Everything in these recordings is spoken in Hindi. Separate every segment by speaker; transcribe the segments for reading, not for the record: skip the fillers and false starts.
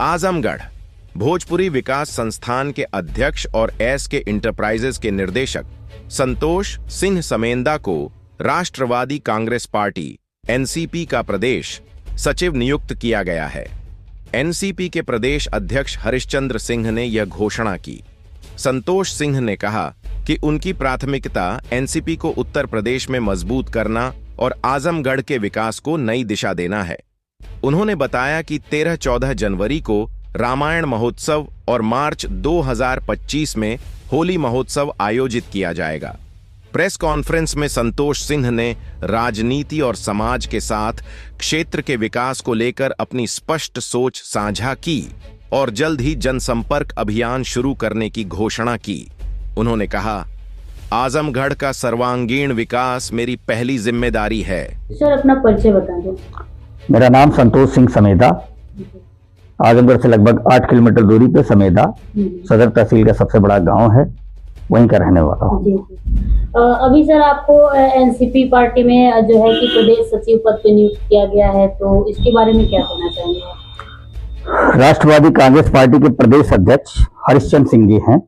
Speaker 1: आजमगढ़ भोजपुरी विकास संस्थान के अध्यक्ष और एसके इंटरप्राइजेज के निर्देशक संतोष सिंह समेंदा को राष्ट्रवादी कांग्रेस पार्टी एनसीपी का प्रदेश सचिव नियुक्त किया गया है। एनसीपी के प्रदेश अध्यक्ष हरिश्चंद्र सिंह ने यह घोषणा की। संतोष सिंह ने कहा कि उनकी प्राथमिकता एनसीपी को उत्तर प्रदेश में मजबूत करना और आजमगढ़ के विकास को नई दिशा देना है। उन्होंने बताया कि 13-14 जनवरी को रामायण महोत्सव और मार्च 2025 में होली महोत्सव आयोजित किया जाएगा। प्रेस कॉन्फ्रेंस में संतोष सिंह ने राजनीति और समाज के साथ क्षेत्र के विकास को लेकर अपनी स्पष्ट सोच साझा की और जल्द ही जनसंपर्क अभियान शुरू करने की घोषणा की। उन्होंने कहा, आजमगढ़ का सर्वांगीण विकास मेरी पहली जिम्मेदारी है।
Speaker 2: सर, अपना परिचय बता दो।
Speaker 3: मेरा नाम संतोष सिंह समेदा, आजमगढ़ से लगभग 8 किलोमीटर दूरी पे समेदा सदर तहसील का सबसे बड़ा गांव है, वहीं का रहने वाला हूँ।
Speaker 2: अभी सर आपको एनसीपी पार्टी में जो है कि प्रदेश सचिव पद पे नियुक्त किया गया है, तो इसके बारे में क्या कहना चाहेंगे?
Speaker 3: राष्ट्रवादी कांग्रेस पार्टी के प्रदेश अध्यक्ष हरिश्चंद्र सिंह जी हैं।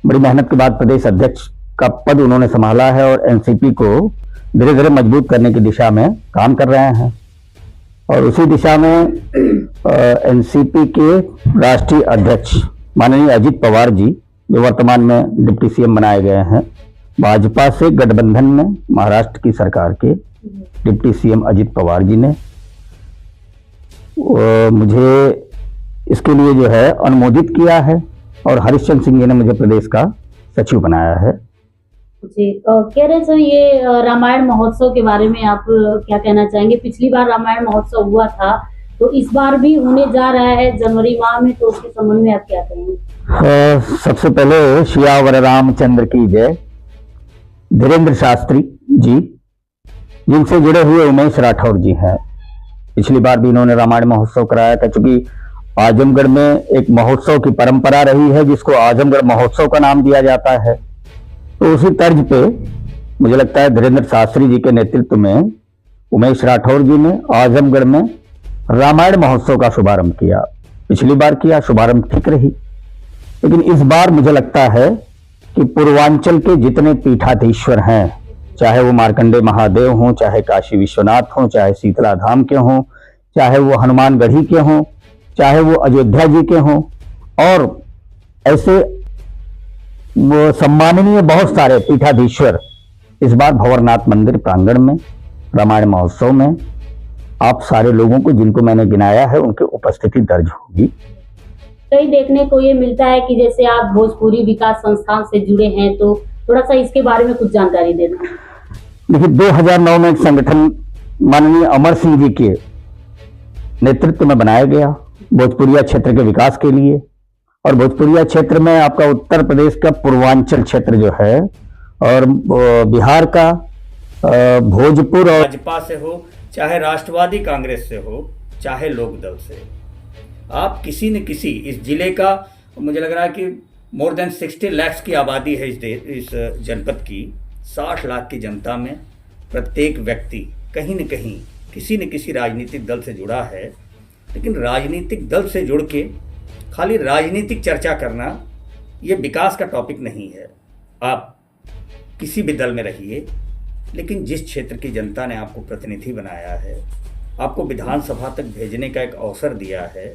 Speaker 3: बड़ी मेहनत के बाद प्रदेश अध्यक्ष का पद उन्होंने संभाला है और एनसीपी को धीरे धीरे मजबूत करने की दिशा में काम कर रहे हैं। और उसी दिशा में एनसीपी के राष्ट्रीय अध्यक्ष माननीय अजित पवार जी, जो वर्तमान में डिप्टी सीएम बनाए गए हैं, भाजपा से गठबंधन में महाराष्ट्र की सरकार के डिप्टी सीएम अजित पवार जी ने मुझे इसके लिए जो है अनुमोदित किया है और हरिश्चंद्र सिंह जी ने मुझे प्रदेश का सचिव बनाया है।
Speaker 2: जी, कह रहे सर, ये रामायण महोत्सव के बारे में आप क्या कहना चाहेंगे? पिछली बार रामायण महोत्सव हुआ था, तो इस बार भी होने जा रहा है जनवरी माह में, तो उसके संबंध में आप क्या कहेंगे?
Speaker 3: सबसे पहले सियावर रामचंद्र की जय। धीरेन्द्र शास्त्री जी, जिनसे जुड़े हुए उमेश राठौर जी हैं, पिछली बार भी इन्होंने रामायण महोत्सव कराया था। चूंकि आजमगढ़ में एक महोत्सव की परंपरा रही है जिसको आजमगढ़ महोत्सव का नाम दिया जाता है, तो उसी तर्ज पे मुझे लगता है धीरेन्द्र शास्त्री जी के नेतृत्व में उमेश राठौर जी ने आजमगढ़ में रामायण महोत्सव का शुभारंभ किया। पिछली बार किया, शुभारंभ ठीक रही, लेकिन इस बार मुझे लगता है कि पूर्वांचल के जितने पीठाधीश्वर हैं, चाहे वो मार्कंडे महादेव हों, चाहे काशी विश्वनाथ हों, चाहे शीतला धाम के हों, चाहे वो हनुमानगढ़ी के हों, चाहे वो अयोध्या जी के हों, और ऐसे वो सम्माननीय बहुत सारे पीठाधीश्वर इस बार भंवरनाथ मंदिर प्रांगण में रामायण महोत्सव में आप सारे लोगों को, जिनको मैंने गिनाया है, उनकी उपस्थिति दर्ज होगी।
Speaker 2: कई देखने को ये मिलता है कि जैसे आप भोजपुरी विकास संस्थान से जुड़े हैं, तो थोड़ा सा इसके बारे में कुछ जानकारी देना।
Speaker 3: देखिए, 2009 में एक संगठन माननीय अमर सिंह जी के नेतृत्व में बनाया गया भोजपुरिया क्षेत्र के विकास के लिए। और भोजपुरिया क्षेत्र में आपका उत्तर प्रदेश का पूर्वांचल क्षेत्र जो है और बिहार का भोजपुर और
Speaker 4: भाजपा से हो, चाहे राष्ट्रवादी कांग्रेस से हो, चाहे लोकदल से, आप किसी न किसी इस जिले का, मुझे लग रहा है कि मोर देन 60 लाख की आबादी है इस जनपद की। 60 लाख की जनता में प्रत्येक व्यक्ति कहीं न कहीं किसी न किसी राजनीतिक दल से जुड़ा है। लेकिन राजनीतिक दल से जुड़ के खाली राजनीतिक चर्चा करना ये विकास का टॉपिक नहीं है। आप किसी भी दल में रहिए, लेकिन जिस क्षेत्र की जनता ने आपको प्रतिनिधि बनाया है, आपको विधानसभा तक भेजने का एक अवसर दिया है,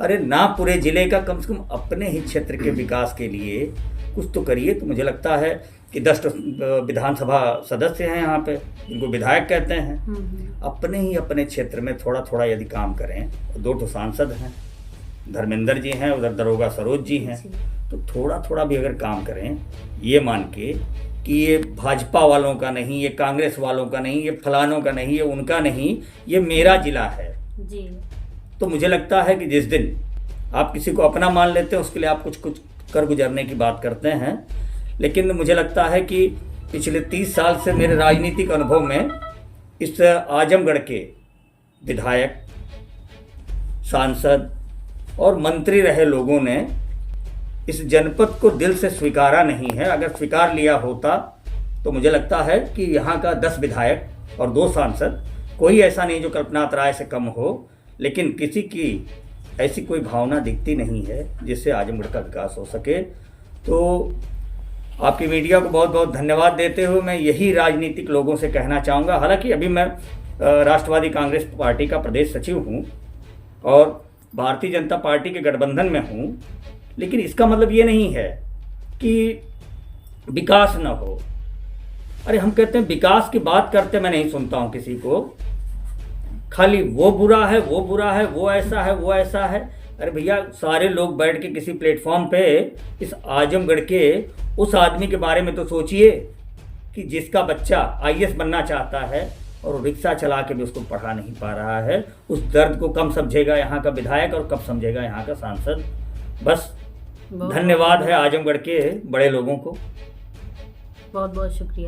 Speaker 4: अरे ना पूरे जिले का, कम से कम अपने ही क्षेत्र के विकास के लिए कुछ तो करिए। तो मुझे लगता है कि 10 विधानसभा सदस्य हैं यहाँ पे, जिनको विधायक कहते हैं। अपने क्षेत्र में थोड़ा थोड़ा यदि काम करें, 2 सांसद हैं, धर्मेंद्र जी हैं, उधर दरोगा सरोज जी हैं, तो थोड़ा थोड़ा भी अगर काम करें, ये मान के कि ये भाजपा वालों का नहीं, ये कांग्रेस वालों का नहीं, ये फलानों का नहीं, ये उनका नहीं, ये मेरा जिला है
Speaker 2: जी।
Speaker 4: तो मुझे लगता है कि जिस दिन आप किसी को अपना मान लेते हैं, उसके लिए आप कुछ कुछ कर गुजरने की बात करते हैं। लेकिन मुझे लगता है कि पिछले 30 साल से मेरे राजनीतिक अनुभव में इस आजमगढ़ के विधायक, सांसद और मंत्री रहे लोगों ने इस जनपद को दिल से स्वीकारा नहीं है। अगर स्वीकार लिया होता तो मुझे लगता है कि यहाँ का 10 विधायक और 2 सांसद, कोई ऐसा नहीं जो कल्पनाथ राय से कम हो, लेकिन किसी की ऐसी कोई भावना दिखती नहीं है जिससे आजमगढ़ का विकास हो सके। तो आपकी मीडिया को बहुत बहुत धन्यवाद देते हुए मैं यही राजनीतिक लोगों से कहना चाहूँगा। हालांकि अभी मैं राष्ट्रवादी कांग्रेस पार्टी का प्रदेश सचिव हूँ और भारतीय जनता पार्टी के गठबंधन में हूँ, लेकिन इसका मतलब ये नहीं है कि विकास न हो। अरे हम कहते हैं विकास की बात करते मैं नहीं सुनता हूँ किसी को, खाली वो बुरा है, वो बुरा है, वो ऐसा है, वो ऐसा है। अरे भैया, सारे लोग बैठ के किसी प्लेटफॉर्म पे इस आजमगढ़ के उस आदमी के बारे में तो सोचिए कि जिसका बच्चा आईएएस बनना चाहता है और रिक्शा चला के भी उसको पढ़ा नहीं पा रहा है। उस दर्द को कम समझेगा यहाँ का विधायक और कब समझेगा यहाँ का सांसद। बस धन्यवाद है आजमगढ़ के बड़े लोगों को।
Speaker 5: बहुत बहुत शुक्रिया।